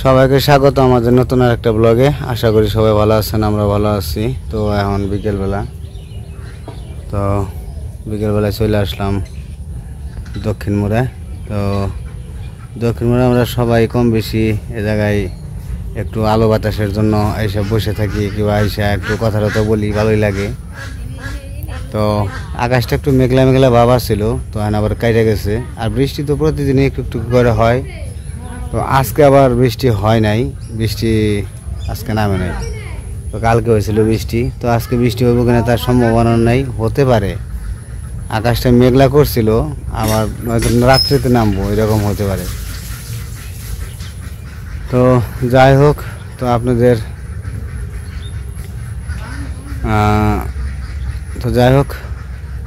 সবাইকে স্বাগত আমাদের নতুন আরেকটা ব্লগে। আশা করি সবাই ভালো আছেন, আমরা ভালো আছি। তো এখন বিকেলবেলা, তো বিকেলবেলায় চলে আসলাম দক্ষিণ মোড়ে। তো দক্ষিণ মোড়ে আমরা সবাই কম বেশি এ জায়গায় একটু আলো বাতাসের জন্য এইসব বসে থাকি, কিংবা এসে একটু কথা টথা বলি, ভালোই লাগে। তো আকাশটা একটু মেঘলা মেঘলা ভাব আসছিল, তো এখন আবার কাইটে গেছে। আর বৃষ্টি তো প্রতিদিনই একটু একটু করে হয়, তো আজকে আবার বৃষ্টি হয় নাই, বৃষ্টি আজকে নামে নাই। তো কালকে হয়েছিল বৃষ্টি, তো আজকে বৃষ্টি হবে কিনা তার সম্ভাবনা নেই, হতে পারে। আকাশটা মেঘলা করছিল, আবার হয়তো রাত্রিতে নামবো, এরকম হতে পারে। তো যাই হোক, তো আপনাদের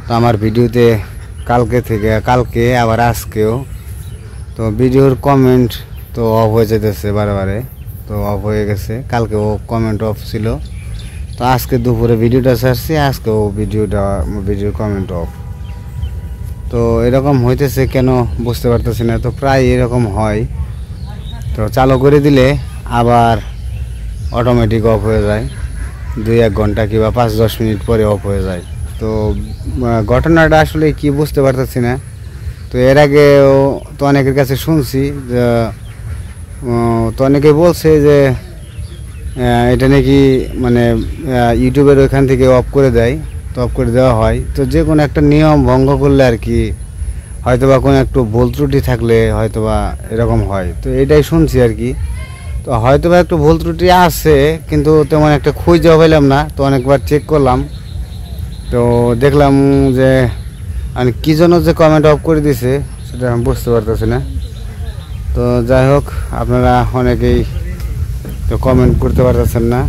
তো আমার ভিডিওতে কালকে আবার আজকেও তো ভিডিওর কমেন্ট তো অফ হয়ে যেতেছে বারে, তো অফ হয়ে গেছে। কালকেও কমেন্ট অফ ছিল, তো আজকে দুপুরে ভিডিওটা ছাড়ছি, আজকেও ভিডিওর কমেন্ট অফ। তো এরকম হইতেছে কেন বুঝতে পারতেছি না। তো প্রায় এরকম হয়, তো চালু করে দিলে আবার অটোমেটিক অফ হয়ে যায়, 2-1 ঘন্টা কিংবা 5-10 মিনিট পরে অফ হয়ে যায়। তো ঘটনাটা আসলে কি বুঝতে পারতেছি না। তো এর আগেও তো অনেকের কাছে শুনছি যে, তো অনেকে বলছে যে এটা নাকি মানে ইউটিউবের ওইখান থেকে অফ করে দেয়, তো অফ করে দেওয়া হয়। তো যে কোনো একটা নিয়ম ভঙ্গ করলে আর কি, হয়তোবা কোনো একটু ভুল ত্রুটি থাকলে হয়তোবা এরকম হয়। তো এটাই শুনছি আর কি। তো হয়তোবা একটু ভুল ত্রুটি আছে, কিন্তু তেমন একটা খুঁজে পাইলাম না। তো অনেকবার চেক করলাম, তো দেখলাম যে আমি কী জন্য যে কমেন্ট অফ করে দিছে সেটা আমি বুঝতে পারতেছি না। তো যাই হোক, আপনারা অনেকেই তো কমেন্ট করতে পারতেছেন না,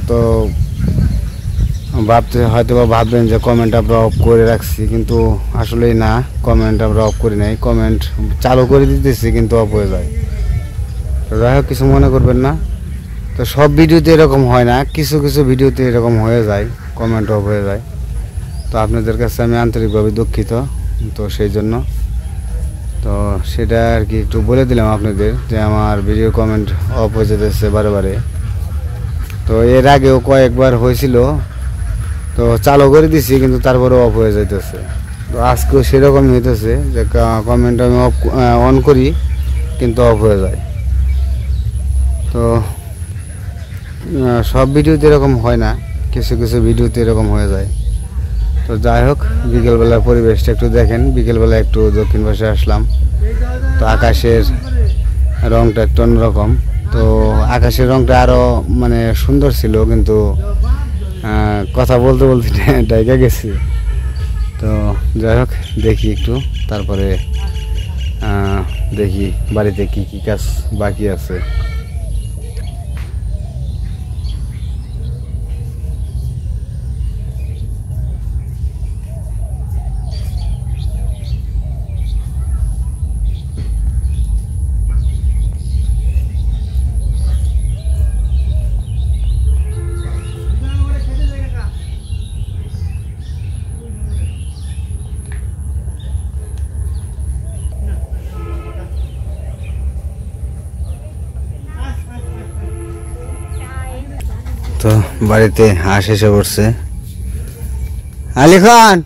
তো হয়তোবা ভাববেন যে কমেন্ট আমরা অফ করে রাখছি, কিন্তু আসলেই না, কমেন্ট আমরা অফ করি নাই। কমেন্ট চালু করে দিতেছি, কিন্তু অফ হয়ে যায়। তো যাই হোক, কিছু মনে করবেন না। তো সব ভিডিওতে এরকম হয় না, কিছু কিছু ভিডিওতে এরকম হয়ে যায়, কমেন্ট অফ হয়ে যায়। তো আপনাদের কাছে আমি আন্তরিকভাবে দুঃখিত। তো সেই জন্য তো সেটা আর কি একটু বলে দিলাম আপনাদের, যে আমার ভিডিও কমেন্ট অফ হয়ে যেতেছে বারে। তো এর আগেও কয়েকবার হয়েছিল, তো চালু করে দিছি, কিন্তু তারপরেও অফ হয়ে যাইতেছে। তো আজকেও সেরকমই হইতেছে যে কমেন্ট আমি অন করি, কিন্তু অফ হয়ে যায়। তো সব ভিডিওতে এরকম হয় না, কিছু কিছু ভিডিওতে এরকম হয়ে যায়। তো যাই হোক, বিকেলবেলার পরিবেশটা একটু দেখেন। বিকেলবেলা একটু দক্ষিণ পাশে আসলাম, তো আকাশের রংটা একটু অন্যরকম। তো আকাশের রংটা আরও মানে সুন্দর ছিল, কিন্তু কথা বলতে বলতে ডাইকা গেছি। তো যাই হোক, দেখি একটু, তারপরে দেখি বাড়িতে কি কি কাজ বাকি আছে। তো বাড়িতে হাঁস এসে পড়ছে। আলী খান,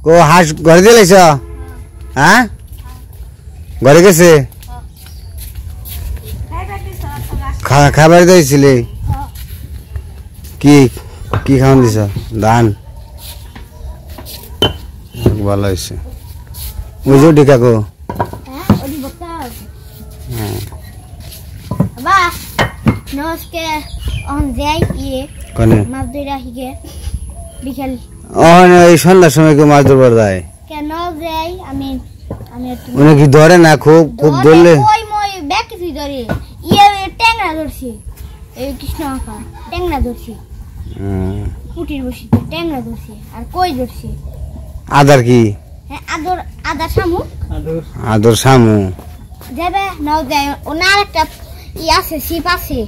কো হাঁস ঘরে দিয়ে লাইছ? হ্যাঁ, ঘরে গেছে? খাবার দিয়েছিলি? কি কি খাওয়ান দিছ? ধান? ভালো হয়েছে। বুঝো ডিকাকো? হ্যাঁ, নমস্কে অন যাই কি কোনে মাছ ধরে হিগে বিকেল এই সন্ধ্যার সময় কেউ মাছ ধরবার যায়? কেন যাই আমি উনি কি ধরে না? খুব খুব ধরলে কই মই ব্যাক কিছু ধরে ইয়ে ট্যাংরা ধরছি, এই কৃষ্ণ আঁকা ট্যাংরা ধরছি, পুটির বসিতে ট্যাংরা ধরছি, আর কই ধরছি। আদার কি? হ্যাঁ আদর আদা শামুক আদর শামু যাবে নাও যায় ওনার একটা আছে সিপ আছে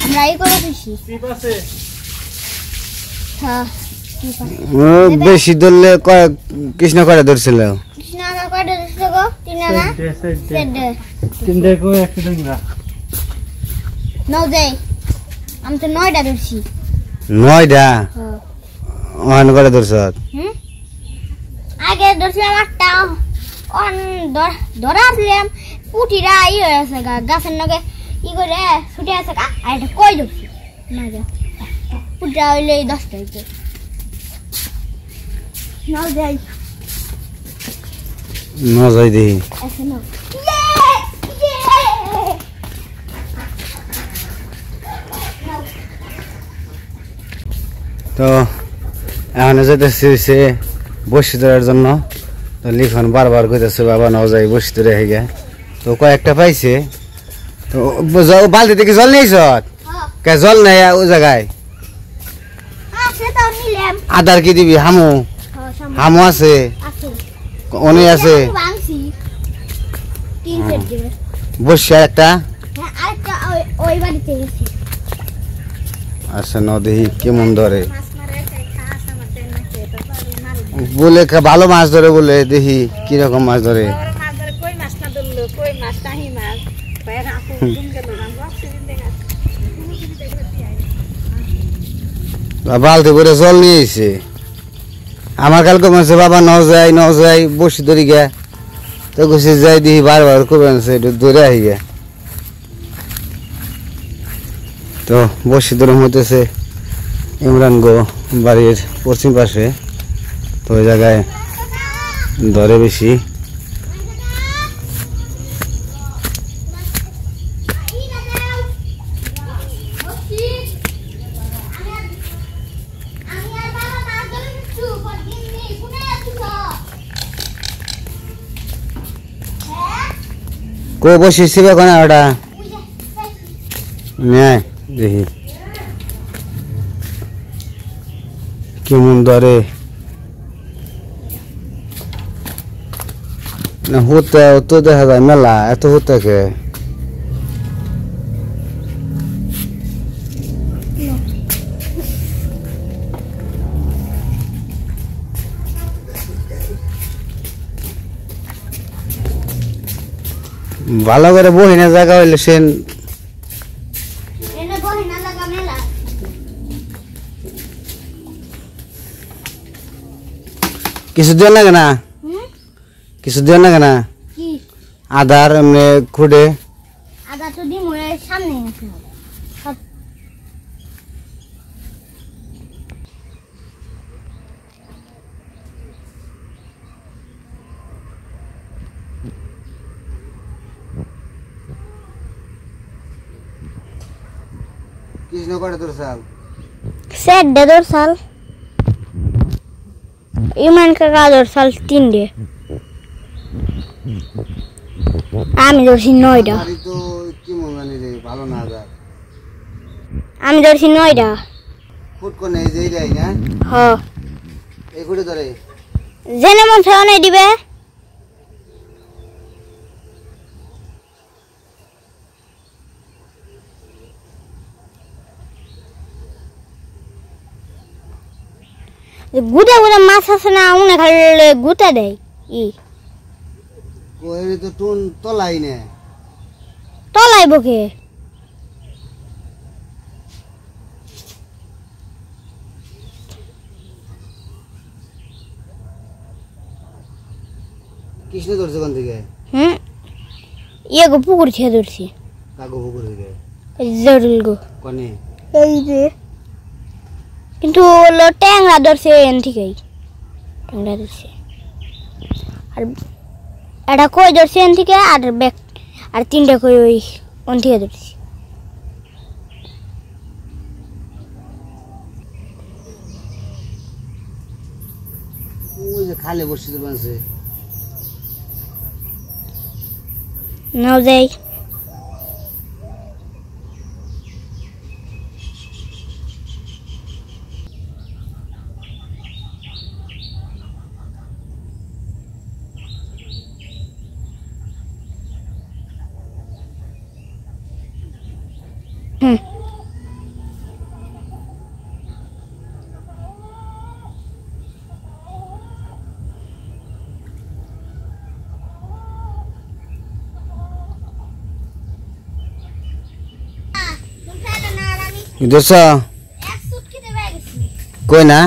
আমরা এই করে দিছি হ্যাঁ সিপ আছে ও বেশি ধরলে কৃষ্ণ করে ধরছিল কৃষ্ণ আগে কয়টা দিছে গো তিনটা তিনটে কো একটা ডিংরা নাও যাই আমি তো 9টা ধরছি 9টা হ্যাঁ অন করে ধরছ আগে ধরছিলাম 8টা অন ধরা আসলাম পুটিরা হয়ে আছে গাছের নগে করে ছুটে আছে আর এটা কই ধরছি না যা পুটিরা হইলে 10টা হইতে নাও যাই নজাই দেখি আছে নাও তো এখন যেতেছি হচ্ছে বসি ধরার জন্য তো লিখন বারবার কইতেছে বাবা নাও যাই বসি ধরে হয়ে গে তো কয়েকটা পাইছে তো বালতি থেকে জল নিয়েছ কে জল নেই ও জায়গায় আছে তো নিলাম আদার কি দিবি হামু হামু আছে আছে অনেক আছে ভাঙছি 3 সেট দিবে বসি আর একটা হ্যাঁ আরেকটা ওই বাড়িতে গেছে আচ্ছা ন দেখি কেমন ধরে মাছ মারে খায় আছে আমার তেল নাকি তো মারি বলে ভালো মাছ ধরে বলে দেখি কিরকম মাছ ধরে মাছ ধরে কই মাছ না ধরলো কই মাছ তাহি মাছ বাইরে আপু ঘুম গেল না অক্সিজেন দেখা বালতি করে জল নিয়ে এসে আমার কালকে মাসে বাবা ন যাই বসি ধরি গে তো গুছি যাই দেখি বারবার কবে আনছে একটু ধরে আহি গে তো বসি ধরে হইতেছে ইমরান গো বাড়ির পশ্চিম পাশে তো ওই জায়গায় ধরে বেশি কো বসি শিবে কোনা ওটা নেয় দেখি কেমন ধরে না হতে তো দেখা যায় মেলা এত হতে কে ভালো করে বহিনা জায়গা হইলে সে এনে বহি না লাগা মেলা কিছু দেওয়া লাগে না কিছু দেওয়া লাগে না কি আধার এমনি খুঁড়ে আদা তো দিম সামনে আছে কৃষ্ণ করে তোর সাল সেট দে dorsal ইমান কাকা dorsal 3 দে আমি ধরছি 9টা বাড়ি তো কি মন জানি রে ভালো না আধার আমি ধরছি 9টা ফুট কোনে এই যে এইটাই না হ এই ফুটে ধরে জেনে মন ছানে দিবে গুদা গুদা মাছ আছে না উনি খালি গুতা দেয় ই কোহেরে তো টুন তলাই না তলাই বকে কৃষ্ণ ধরছে কোন থেকে ইয়ে গো পুকুর খেয়ে ধরছি কাগো পুকুর থেকে জরুল গো কোনে এই যে কিন্তু হলো ট্যাংরা ধরছে এন থেকেই ট্যাংরা ধরছে আর এটা কই ধরছে এন থেকে আর ব্যাগ আর 3টা কই ওই ওন থেকে ধরছি ওই যে খালে বসে বানছে নাও যাই হুম দোষ কই না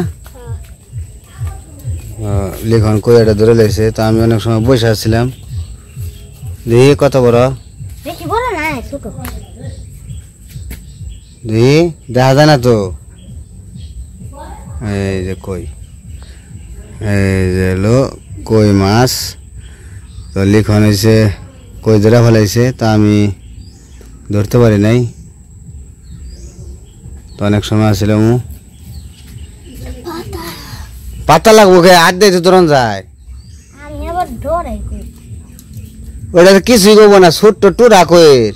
লিখন কই এটা ধরে লেছে। তো আমি অনেক সময় বসে আসছিলাম, দেখি কত বড়, বেশি বড় না ছোট। দেখি দেখা যায় না তো। এই যে কই, এই যে হলো কই মাছ। তো লিখন হয়েছে কই ধরে ফেলাইছে, তা আমি ধরতে পারি নাই। তো অনেক সময় আসছিলাম, পাতা লাগবো কে হাত দিয়ে তো ধরন যায়। আমি আবার ডরাই কই। ওটা তো কিছুই করবো না, ছোট্ট টুরা কইর।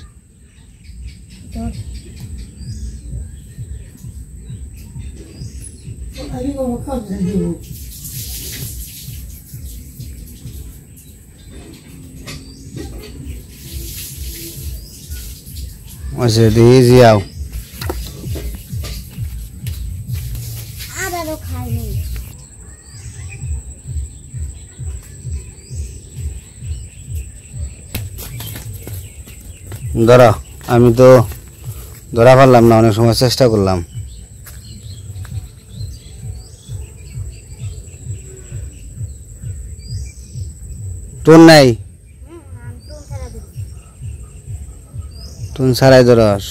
আচ্ছা দিয়ে যাও। আবারও খাইনি। ধরো, আমি তো ধরা পারলাম না, অনেক সময় চেষ্টা করলাম। টুন নাই, টুন ছাড়াই ধরস।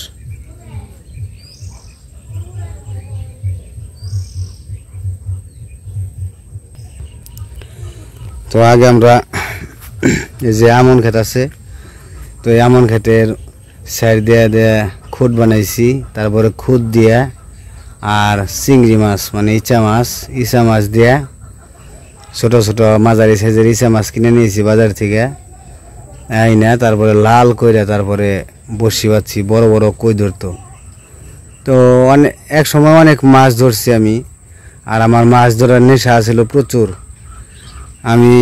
তো আগে আমরা এই যে আমন ক্ষেত আছে, তো এই আমন ক্ষেতের সাইড দিয়ে দিয়ে খুদ বানাইছি, তারপরে খুদ দিয়া আর চিংড়ি মাছ মানে ইচা মাছ দিয়া ছোট ছোট মাঝারি সাইজের ইচা মাছ কিনে নিয়েছি বাজার থেকে আইনা, তারপরে লাল কইরা তারপরে বসি পাচ্ছি, বড় বড় কই ধরতো। তো অনেক এক সময় অনেক মাছ ধরছি আমি, আর আমার মাছ ধরার নেশা ছিল প্রচুর। আমি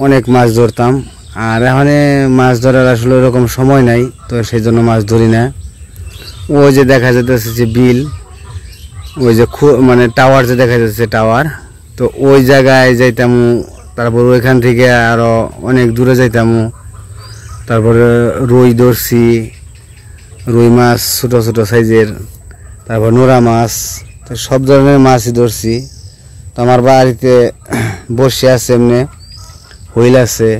অনেক মাছ ধরতাম, আর এখানে মাছ ধরার আসলে ওরকম সময় নাই, তো সেই জন্য মাছ ধরি না। ওই যে দেখা যাচ্ছে যে বিল, ওই যে মানে টাওয়ার যে দেখা যাচ্ছে টাওয়ার, তো ওই জায়গায় যাইতাম। তারপর ওইখান থেকে আরও অনেক দূরে যাইতাম। তারপরে রুই ধরছি, রুই মাছ ছোটো ছোটো সাইজের, তারপর নোরা মাছ, তো সব ধরনের মাছই ধরছি। তো আমার বাড়িতে বসে আছে এমনি হুইল আছে,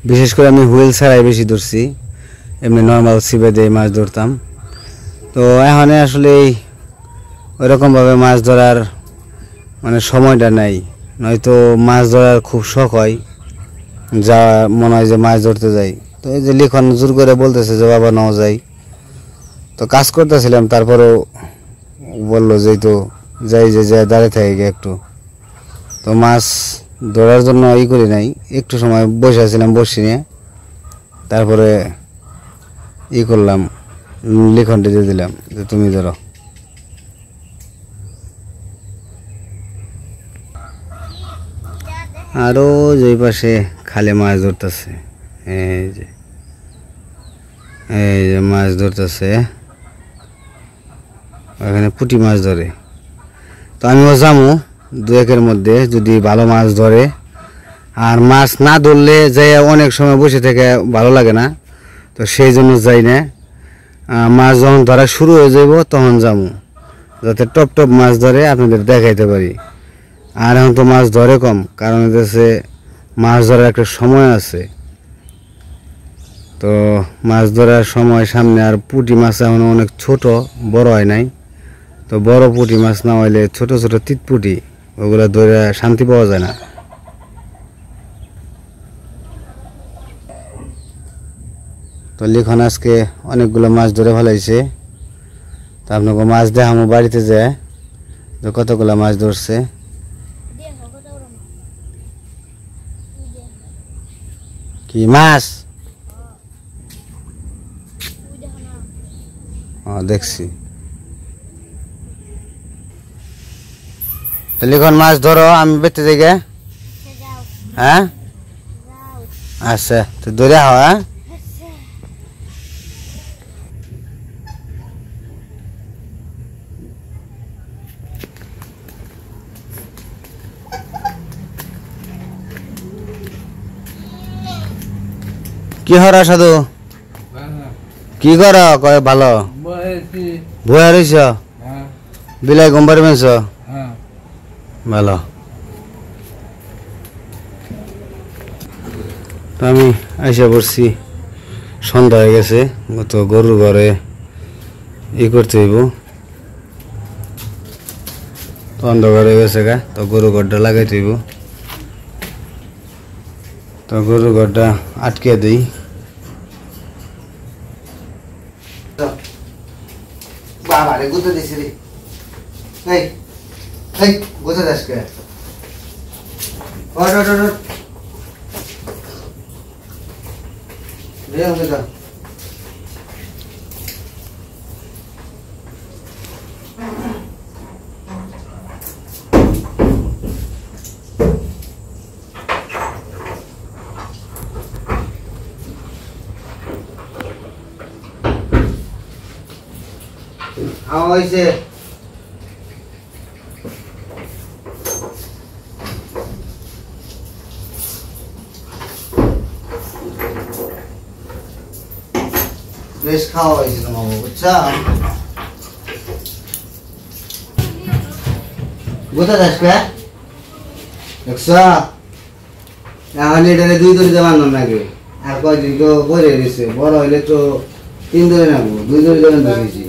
বিশেষ করে আমি হুইল ছাড়াই বেশি ধরছি, এমনি নর্মাল ছিপে দিয়ে মাছ ধরতাম। তো এখন আসলে ওইরকমভাবে মাছ ধরার মানে সময়টা নাই, নয়তো মাছ ধরার খুব শখ হয়, যা মনে হয় যে মাছ ধরতে যাই। তো এই যে লিখন জোর করে বলতেছে যে বাবা নাও যাই, তো কাজ করতেছিলাম, তারপরেও বললো যে তো যাই, যে যাই দাঁড়িয়ে থাকে একটু। তো মাছ ধরার জন্য করি নাই, একটু সময় বসে আছিলাম বসি নিয়ে, তারপরে করলাম, লিখনটি দিয়ে দিলাম যে তুমি ধরো। আরও যে পাশে খালে মাছ ধরতেছে, এই যে মাছ ধরতেছে, ওখানে পুঁটি মাছ ধরে। তো আমিও যাবো দু একের মধ্যে, যদি ভালো মাছ ধরে। আর মাছ না ধরলে যাই অনেক সময় বসে থেকে ভালো লাগে না, তো সেই জন্য যাই না। মাছ যখন ধরা শুরু হয়ে যাব তখন যাবো, যাতে টপ টপ মাছ ধরে আপনাদের দেখাইতে পারি। আর এখন তো মাছ ধরে কম, কারণ হচ্ছে মাছ ধরার একটা সময় আছে। তো মাছ ধরার সময় সামনে, আর পুঁটি মাছ এখন অনেক ছোট, বড় হয় নাই। তো বড় পুঁটি মাছ না হইলে ছোট ছোট তিতপুটি, ওগুলো ধরে শান্তি পাওয়া যায় না। তো লিখন আজকে অনেকগুলো মাছ ধরে ফেলাইছে, তো আপনাকে মাছ দেখামো বাড়িতে যায় যে কতগুলো মাছ ধরছে। কি মাছ? দেখছি। তাহলে এখন মাছ ধরো, আমি বেঁচে যাই গে। হ্যাঁ আচ্ছা, তো ধরে হ্যাঁ। কি হরা সাধু কি কর কয় ভালো ভুয়া রইছ বিলাই গম্বার মেছ ভালো তো আমি আইসা পড়ছি সন্ধ্যা হয়ে গেছে তো গরুর ঘরে করতে হইব তো অন্ধকার হয়ে গেছে গা তো গরু ঘরটা লাগাইতে হইব তো গরুর ঘরটা আটকে দিই বাবা রে গুতে দিছি রে এই এই গুতে দাস কে ওট ওট ওট রে গুতে হয়েছে বেশ খাওয়া হয়েছে তোমার বুঝছা কোথায় যাস কে দেখছ এখন এটারে 2 দড়িতে বান্ধব নাকি আর কয়দিন তো বলে দিছে বড় হইলে তো 3 দড়ি নাকবো 2 দড়ি যেমন ধরেছি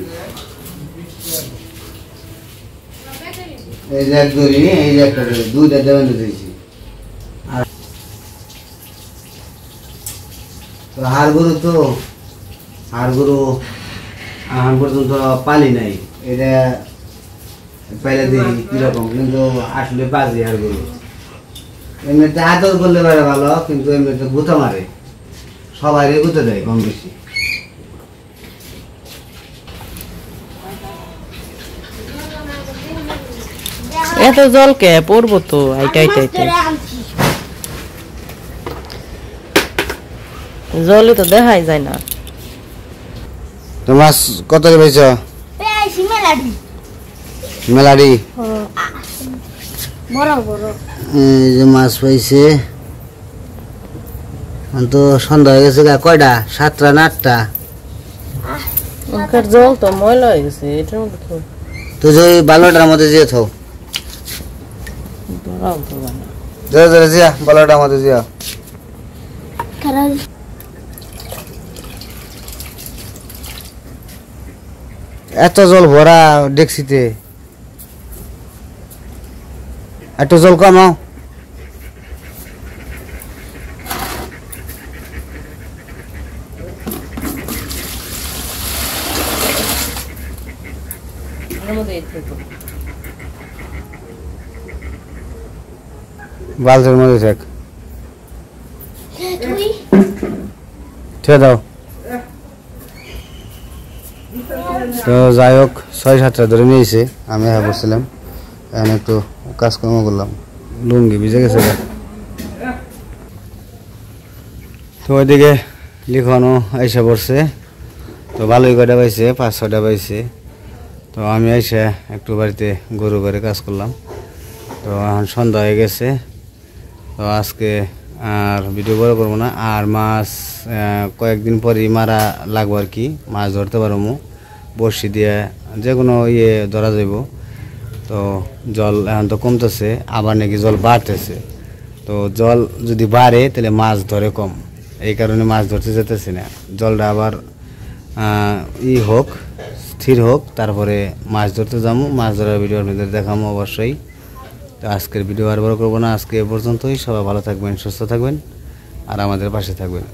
এই যে এক দড়ি এই যে একটা দড়ি 2টা যেমন ধরেছি তো হাড় গরু এখন পর্যন্ত পালি নাই এটা পাইলে দেখি কিরকম কিন্তু আসলে বাজে হাড় গরু এমনিতে আদর করলে পারে ভালো কিন্তু এমনিতে গুঁতা মারে সবাই গুঁতে দেয় কম বেশি এত জল কে পড়বো তো আইটা আইটা আইটা জলই তো দেখাই যায় না তো মাছ কত রে পাইছ পেয়েছি মেলাডি মেলাডি বড় বড় এই যে মাছ পাইছে তো সন্ধ্যা হয়ে গেছে কয়টা 7টা না 8টা ওখানে জল তো ময়লা হয়ে গেছে এটার মধ্যে তো তো যে বালোটার মধ্যে যে থাও ধরাও তো না জোরে জোরে যা বালোটার মধ্যে যা খারাপ এত জল ভরা ডেকসিতে একটু জল কমাও এর মধ্যে এই তো বালতির মধ্যে থাক তুই ছেড়ে দাও তো যাই হোক 6-7টা ধরে নিয়েছে আমি হ্যাঁ বসছিলাম এখন একটু কাজকর্ম করলাম লুঙ্গি ভিজে গেছে তো ওইদিকে লিখানো এসে পড়ছে তো ভালোই কয়টা পাইছে 5-6টা পাইছে তো আমি এসে একটু বাড়িতে গরু ঘরে কাজ করলাম তো এখন সন্ধ্যা হয়ে গেছে তো আজকে আর ভিডিও বড় করবো না আর মাছ কয়েকদিন পরই মারা লাগবো আর কি মাছ ধরতে পারবো বড়শি দিয়ে যে কোনো ধরা যাইব তো জল এখন তো কমতেছে আবার নাকি জল বাড়তেছে তো জল যদি বাড়ে তাহলে মাছ ধরে কম এই কারণে মাছ ধরতে যেতেছি না জলটা আবার হোক স্থির হোক তারপরে মাছ ধরতে যাবো মাছ ধরার ভিডিও আপনাদের দেখাবো অবশ্যই তো আজকের ভিডিও আর বড় করবো না আজকে এ পর্যন্তই সবাই ভালো থাকবেন সুস্থ থাকবেন আর আমাদের পাশে থাকবেন